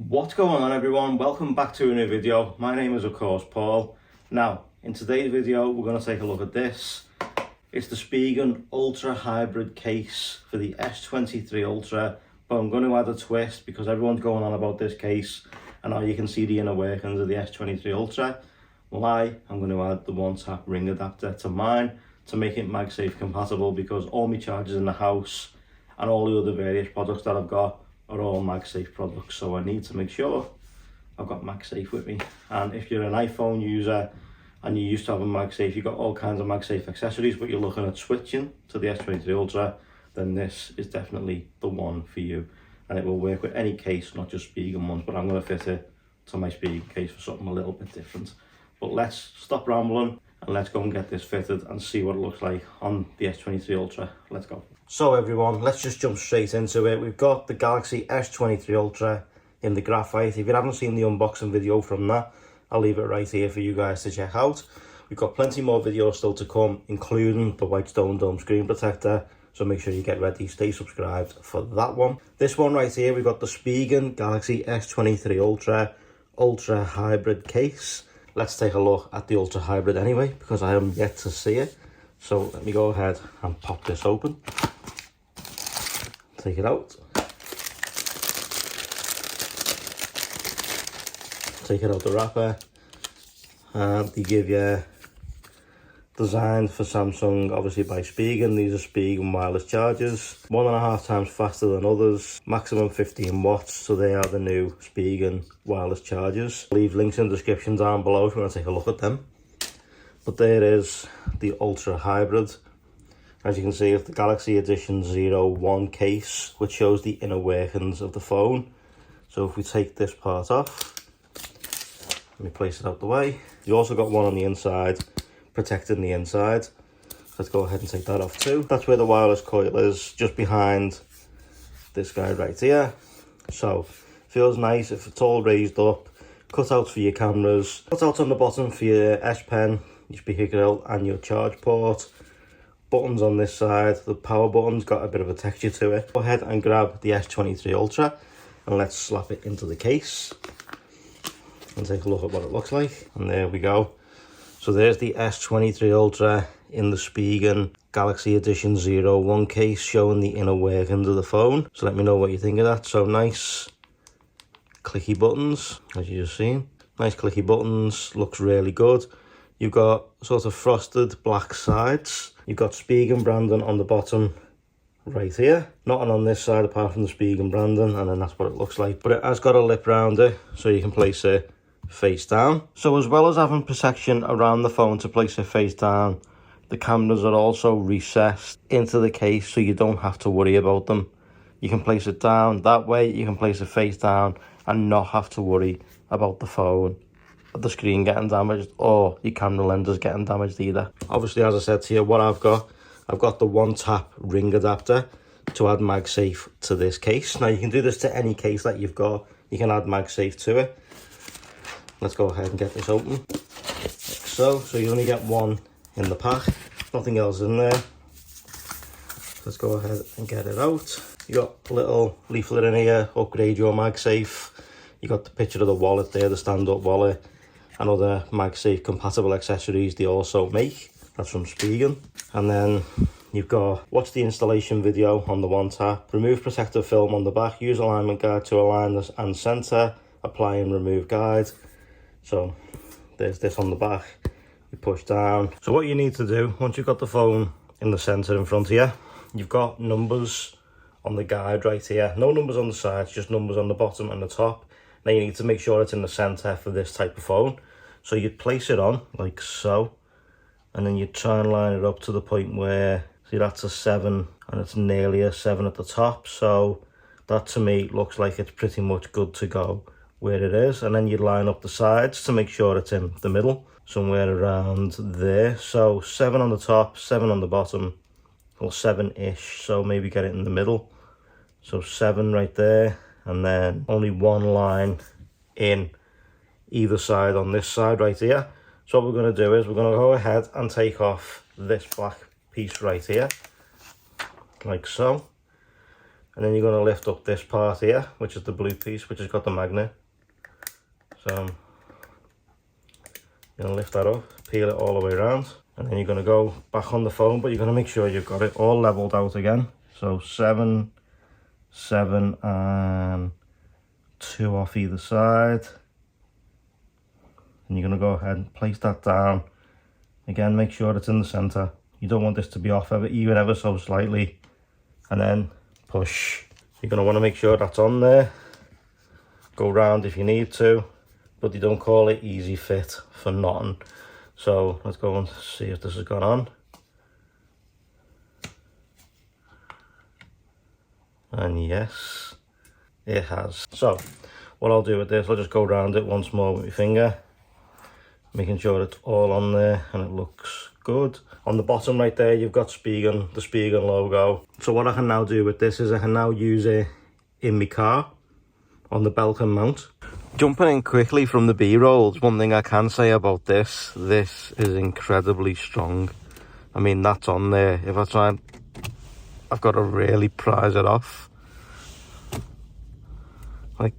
What's going on, everyone? Welcome back to a new video. My name is of course Paul. Now in today's video we're going to take a look at this. It's the Spigen Ultra Hybrid case for the S23 Ultra, but I'm going to add a twist because everyone's going on about this case and now you can see the inner workings of the S23 Ultra. Well, I'm going to add the one-tap ring adapter to mine to make it MagSafe compatible, because all my chargers in the house and all the other various products that I've got are all MagSafe products, so I need to make sure I've got MagSafe with me. And if you're an iPhone user and you used to have a MagSafe, you've got all kinds of MagSafe accessories, but you're looking at switching to the S23 Ultra, then this is definitely the one for you. And it will work with any case, not just Spigen ones, but I'm going to fit it to my Spigen case for something a little bit different. But let's stop rambling and let's go and get this fitted and see what it looks like on the S23 Ultra. Let's go. So everyone, let's just jump straight into it. We've got the Galaxy S23 Ultra in the graphite. If you haven't seen the unboxing video from that, I'll leave it right here for you guys to check out. We've got plenty more videos still to come, including the white stone dome screen protector, so make sure you get ready, stay subscribed for that one. This one right here, we've got the Spigen Galaxy S23 Ultra Hybrid case. Let's take a look at the Ultra Hybrid anyway, because I haven't yet to see it. So let me go ahead and pop this open. Take it out. Take it out the wrapper. And they give you designed for Samsung, obviously by Spigen. These are Spigen wireless chargers, 1.5 times faster than others, maximum 15 watts. So they are the new Spigen wireless chargers. I'll leave links in the description down below if you want to take a look at them. But there is the Ultra Hybrid. As you can see, it's the Galaxy Edition 01 case, which shows the inner workings of the phone. So if we take this part off, let me place it out the way. You also got one on the inside, protecting the inside. Let's go ahead and take that off too. That's where the wireless coil is, just behind this guy right here. So feels nice if it's all raised up. Cutouts for your cameras, cutouts on the bottom for your S Pen, your speaker grill and your charge port. Buttons on this side, the power button's got a bit of a texture to it. Go ahead and grab the S23 Ultra and let's slap it into the case and take a look at what it looks like. And there we go. So there's the S23 Ultra in the Spigen Galaxy Edition 01 case, showing the inner workings of the phone. So let me know what you think of that. So nice clicky buttons, as you just seen. Nice clicky buttons, looks really good. You've got sort of frosted black sides. You've got Spigen branding on the bottom right here. Nothing on this side apart from the Spigen branding, and then that's what it looks like. But it has got a lip around it, so you can place it face down. So as well as having protection around the phone to place it face down, the cameras are also recessed into the case, so you don't have to worry about them. You can place it down that way, you can place it face down and not have to worry about the phone, the screen getting damaged, or your camera lenses getting damaged either. Obviously, as I said to you, what I've got the one-tap ring adapter to add MagSafe to this case. Now you can do this to any case that you've got, you can add MagSafe to it. Let's go ahead and get this open. Like so you only get one in the pack, nothing else in there. Let's go ahead and get it out. You got a little leaflet in here, upgrade your MagSafe. You got the picture of the wallet there, the stand-up wallet, and other MagSafe compatible accessories they also make. That's from Spigen. And then you've got watch the installation video on the one tap, remove protective film on the back, use alignment guide to align this and center, apply and remove guide. So there's this on the back, you push down. So what you need to do, once you've got the phone in the center in front of you, you've got numbers on the guide right here. No numbers on the sides, just numbers on the bottom and the top. Now you need to make sure it's in the center for this type of phone. So you'd place it on like so, and then you try and line it up to the point where, see, that's a 7 and it's nearly a 7 at the top. So that to me looks like it's pretty much good to go where it is. And then you line up the sides to make sure it's in the middle, somewhere around there. So 7 on the top, 7 on the bottom, or 7-ish, so maybe get it in the middle. So 7 right there, and then only one line in either side on this side right here. So what we're going to do is we're going to go ahead and take off this black piece right here, like so. And then you're going to lift up this part here, which is the blue piece, which has got the magnet. So you're going to lift that up, peel it all the way around, and then you're going to go back on the phone, but you're going to make sure you've got it all leveled out again. So 7, 7 and 2 off either side. And you're going to go ahead and place that down. Again, make sure it's in the center. You don't want this to be off even ever so slightly. And then push. You're going to want to make sure that's on there. Go round if you need to, but they don't call it easy fit for nothing. So let's go and see if this has gone on. And yes, it has. So what I'll do with this, I'll just go around it once more with my finger, making sure it's all on there and it looks good. On the bottom right there, you've got Spigen, the Spigen logo. So what I can now do with this is I can now use it in my car on the belt and mount. Jumping in quickly from the B-rolls, one thing I can say about this is incredibly strong. I mean, that's on there. If I try and, I've got to really prise it off. Like,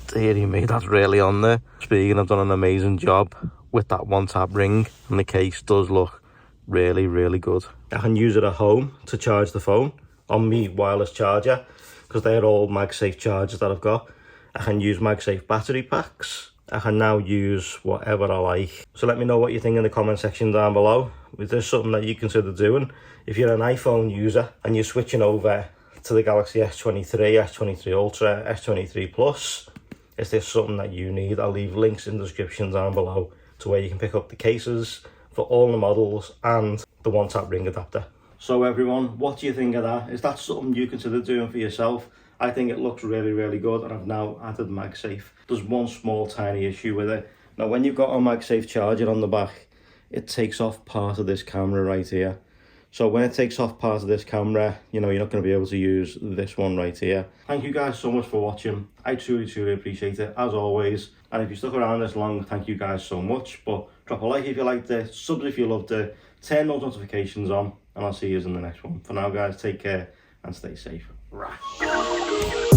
dearie me, that's really on there. Spigen have done an amazing job with that one-tap ring, and the case does look really, really good. I can use it at home to charge the phone on me wireless charger, because they're all MagSafe chargers that I've got. I can use MagSafe battery packs. I can now use whatever I like. So let me know what you think in the comment section down below. Is this something that you consider doing? If you're an iPhone user and you're switching over to the Galaxy S23, S23 Ultra, S23 Plus, is this something that you need? I'll leave links in the description down below to where you can pick up the cases for all the models and the one-tap ring adapter. So everyone, what do you think of that? Is that something you consider doing for yourself? I think it looks really, really good, and I've now added MagSafe. There's one small tiny issue with it. Now, when you've got a MagSafe charger on the back, it takes off part of this camera right here. So when it takes off part of this camera, you know, you're not going to be able to use this one right here. Thank you guys so much for watching. I truly, truly appreciate it, as always. And if you stuck around this long, thank you guys so much. But drop a like if you liked it, subs if you loved it, turn those notifications on, and I'll see you in the next one. For now, guys, take care and stay safe. Right.